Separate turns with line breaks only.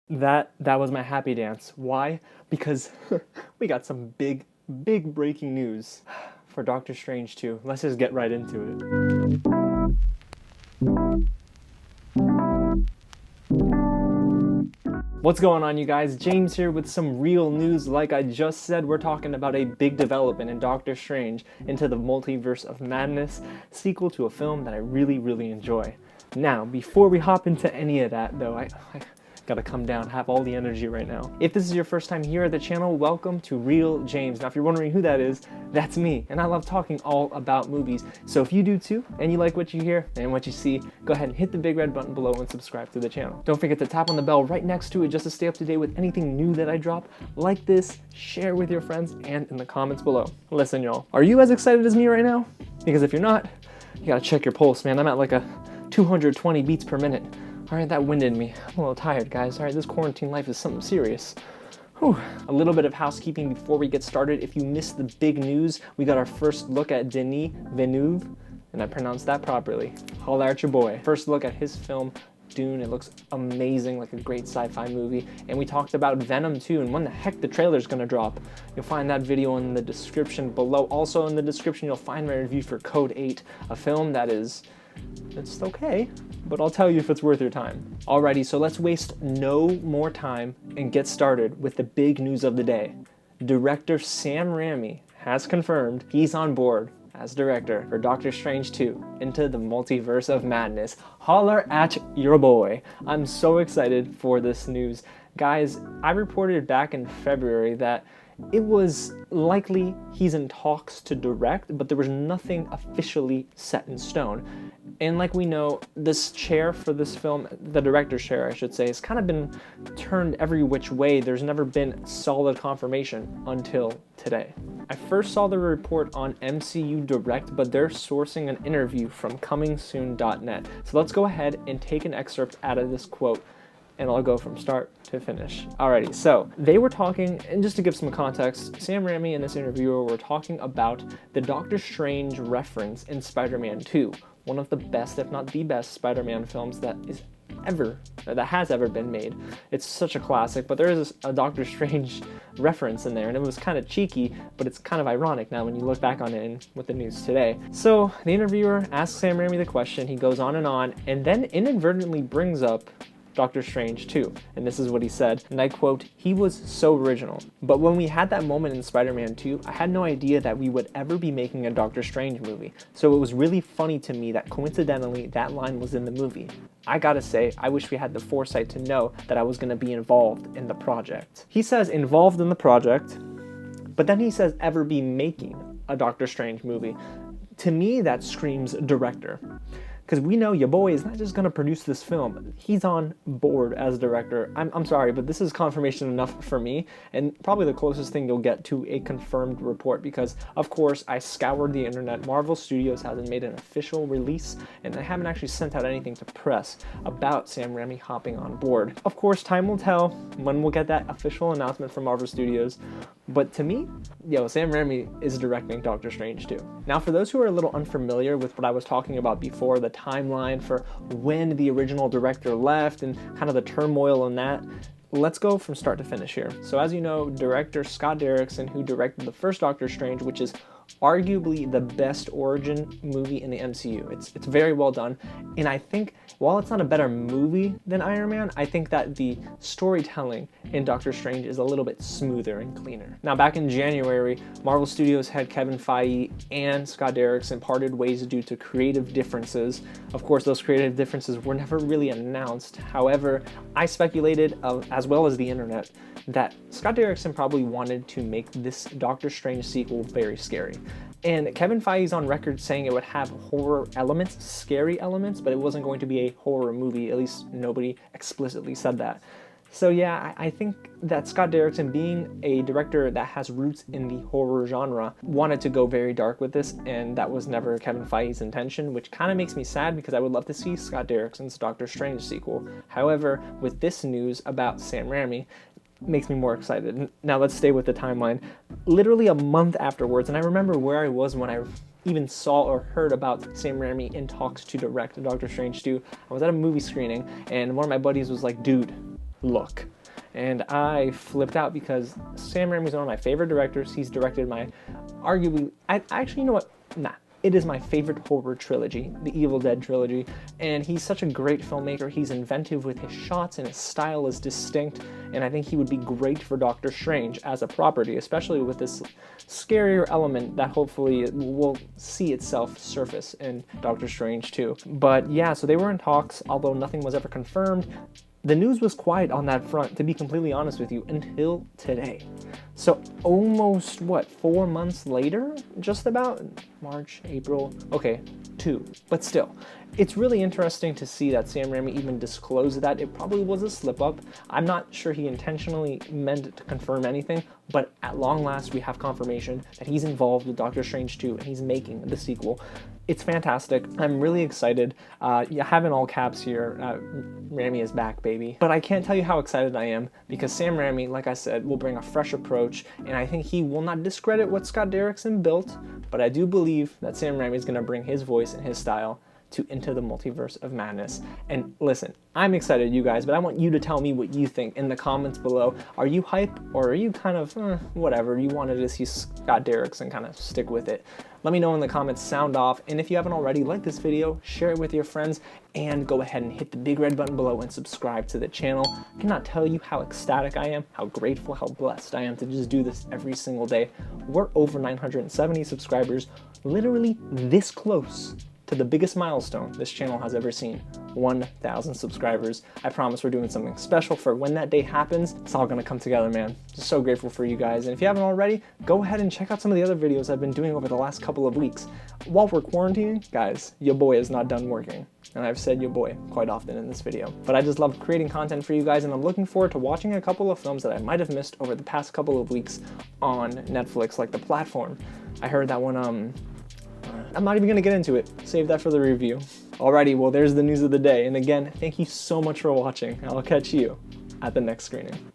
That was my happy dance. Why? Because we got some big breaking news for Doctor Strange 2. Let's just get right into it. What's going on, you guys? James here with some real news. Like I just said, we're talking about a big development in Doctor Strange into the Multiverse of Madness, sequel to a film that I really enjoy. Now, before we hop into any of that, though, I gotta come down, have all the energy right now. If this is your first time here at the channel, welcome to Real James. Now, if you're wondering who that is, that's me, and I love talking all about movies. So if you do too, and you like what you hear and what you see, go ahead and hit the big red button below and subscribe to the channel. Don't forget to tap on the bell right next to it just to stay up to date with anything new that I drop. Like this, share with your friends, and in the comments below. Listen, y'all, are you as excited as me right now? Because if you're not, you gotta check your pulse, man. I'm at like a 220 beats per minute. All right, that winded me. I'm a little tired, guys. All right, this quarantine life is something serious. Whew. A little bit of housekeeping before we get started. If you missed the big news, we got our first look at Denis Villeneuve, and I pronounced that properly. Holla at your boy. First look at his film, Dune. It looks amazing, like a great sci-fi movie. And we talked about Venom too, and when the heck the trailer's gonna drop. You'll find that video in the description below. Also in the description, you'll find my review for Code 8, a film that is, it's okay, but I'll tell you if it's worth your time. Alrighty, so let's waste no more time and get started with the big news of the day. Director Sam Raimi has confirmed he's on board as director for Doctor Strange 2 into the Multiverse of Madness. Holler at your boy. I'm so excited for this news. Guys, I reported back in February that it was likely he's in talks to direct, but there was nothing officially set in stone. And like we know, this chair for this film, the director's chair, I should say, has kind of been turned every which way. There's never been solid confirmation until today. I first saw the report on MCU Direct, but they're sourcing an interview from comingsoon.net. So let's go ahead and take an excerpt out of this quote, and I'll go from start to finish. Alrighty, so they were talking, and just to give some context, Sam Raimi and this interviewer were talking about the Doctor Strange reference in Spider-Man 2, one of the best, if not the best, Spider-Man films that has ever been made. It's such a classic, but there is a Doctor Strange reference in there, and it was kind of cheeky, but it's kind of ironic now when you look back on it with the news today. So the interviewer asks Sam Raimi the question, he goes on, and then inadvertently brings up Doctor Strange 2, and this is what he said, and I quote, "He was so original, but when we had that moment in Spider-Man 2, I had no idea that we would ever be making a Doctor Strange movie, so it was really funny to me that coincidentally that line was in the movie. I gotta say, I wish we had the foresight to know that I was gonna be involved in the project." He says involved in the project, but then he says ever be making a Doctor Strange movie. To me, that screams director. Because we know your boy is not just going to produce this film. He's on board as director. I'm sorry, but this is confirmation enough for me, and probably the closest thing you'll get to a confirmed report, because, of course, I scoured the internet. Marvel Studios hasn't made an official release, and they haven't actually sent out anything to press about Sam Raimi hopping on board. Of course, time will tell when we'll get that official announcement from Marvel Studios, but to me, Sam Raimi is directing Doctor Strange 2. Now, for those who are a little unfamiliar with what I was talking about before, the timeline for when the original director left and kind of the turmoil in that, let's go from start to finish here. So as you know, director Scott Derrickson, who directed the first Doctor Strange, which is arguably the best origin movie in the MCU. It's very well done, and I think while it's not a better movie than Iron Man, I think that the storytelling in Doctor Strange is a little bit smoother and cleaner. Now, back in January, Marvel Studios head Kevin Feige and Scott Derrickson parted ways due to creative differences. Of course, those creative differences were never really announced. However, I speculated, as well as the internet, that Scott Derrickson probably wanted to make this Doctor Strange sequel very scary. And Kevin Feige's on record saying it would have horror elements, scary elements, but it wasn't going to be a horror movie. At least nobody explicitly said that. So yeah, I think that Scott Derrickson, being a director that has roots in the horror genre, wanted to go very dark with this, and that was never Kevin Feige's intention, which kind of makes me sad because I would love to see Scott Derrickson's Doctor Strange sequel. However, with this news about Sam Raimi, makes me more excited. Now let's stay with the timeline. Literally a month afterwards, and I remember where I was when I even saw or heard about Sam Raimi in talks to direct Doctor Strange 2. I was at a movie screening, and one of my buddies was like, "Dude, look." and I flipped out because Sam Raimi is one of my favorite directors. He's directed my, arguably, actually, you know what? Nah. It is my favorite horror trilogy, the Evil Dead trilogy, and he's such a great filmmaker. He's inventive with his shots, and his style is distinct, and I think he would be great for Doctor Strange as a property, especially with this scarier element that hopefully will see itself surface in Doctor Strange 2. But yeah, so they were in talks, although nothing was ever confirmed. The news was quiet on that front, to be completely honest with you, until today. So almost, 4 months later? Just about? March, April, okay, 2, but still. It's really interesting to see that Sam Raimi even disclosed that. It probably was a slip-up. I'm not sure he intentionally meant to confirm anything, but at long last we have confirmation that he's involved with Doctor Strange 2 and he's making the sequel. It's fantastic. I'm really excited. You have in all caps here, Raimi is back, baby. But I can't tell you how excited I am because Sam Raimi, like I said, will bring a fresh approach, and I think he will not discredit what Scott Derrickson built, but I do believe that Sam Raimi is going to bring his voice and his style to Into the Multiverse of Madness. And listen, I'm excited, you guys, but I want you to tell me what you think in the comments below. Are you hype, or are you kind of, whatever, you wanted to see Scott Derrickson kind of stick with it? Let me know in the comments, sound off, and if you haven't already, like this video, share it with your friends, and go ahead and hit the big red button below and subscribe to the channel. I cannot tell you how ecstatic I am, how grateful, how blessed I am to just do this every single day. We're over 970 subscribers, literally this close to the biggest milestone this channel has ever seen, 1,000 subscribers. I promise we're doing something special for when that day happens. It's all gonna come together, man. Just so grateful for you guys. And if you haven't already, go ahead and check out some of the other videos I've been doing over the last couple of weeks. While we're quarantining, guys, your boy is not done working. And I've said your boy quite often in this video. But I just love creating content for you guys, and I'm looking forward to watching a couple of films that I might have missed over the past couple of weeks on Netflix, like The Platform. I heard that one, I'm not even going to get into it. Save that for the review. Alrighty, well, there's the news of the day. And again, thank you so much for watching. I'll catch you at the next screening.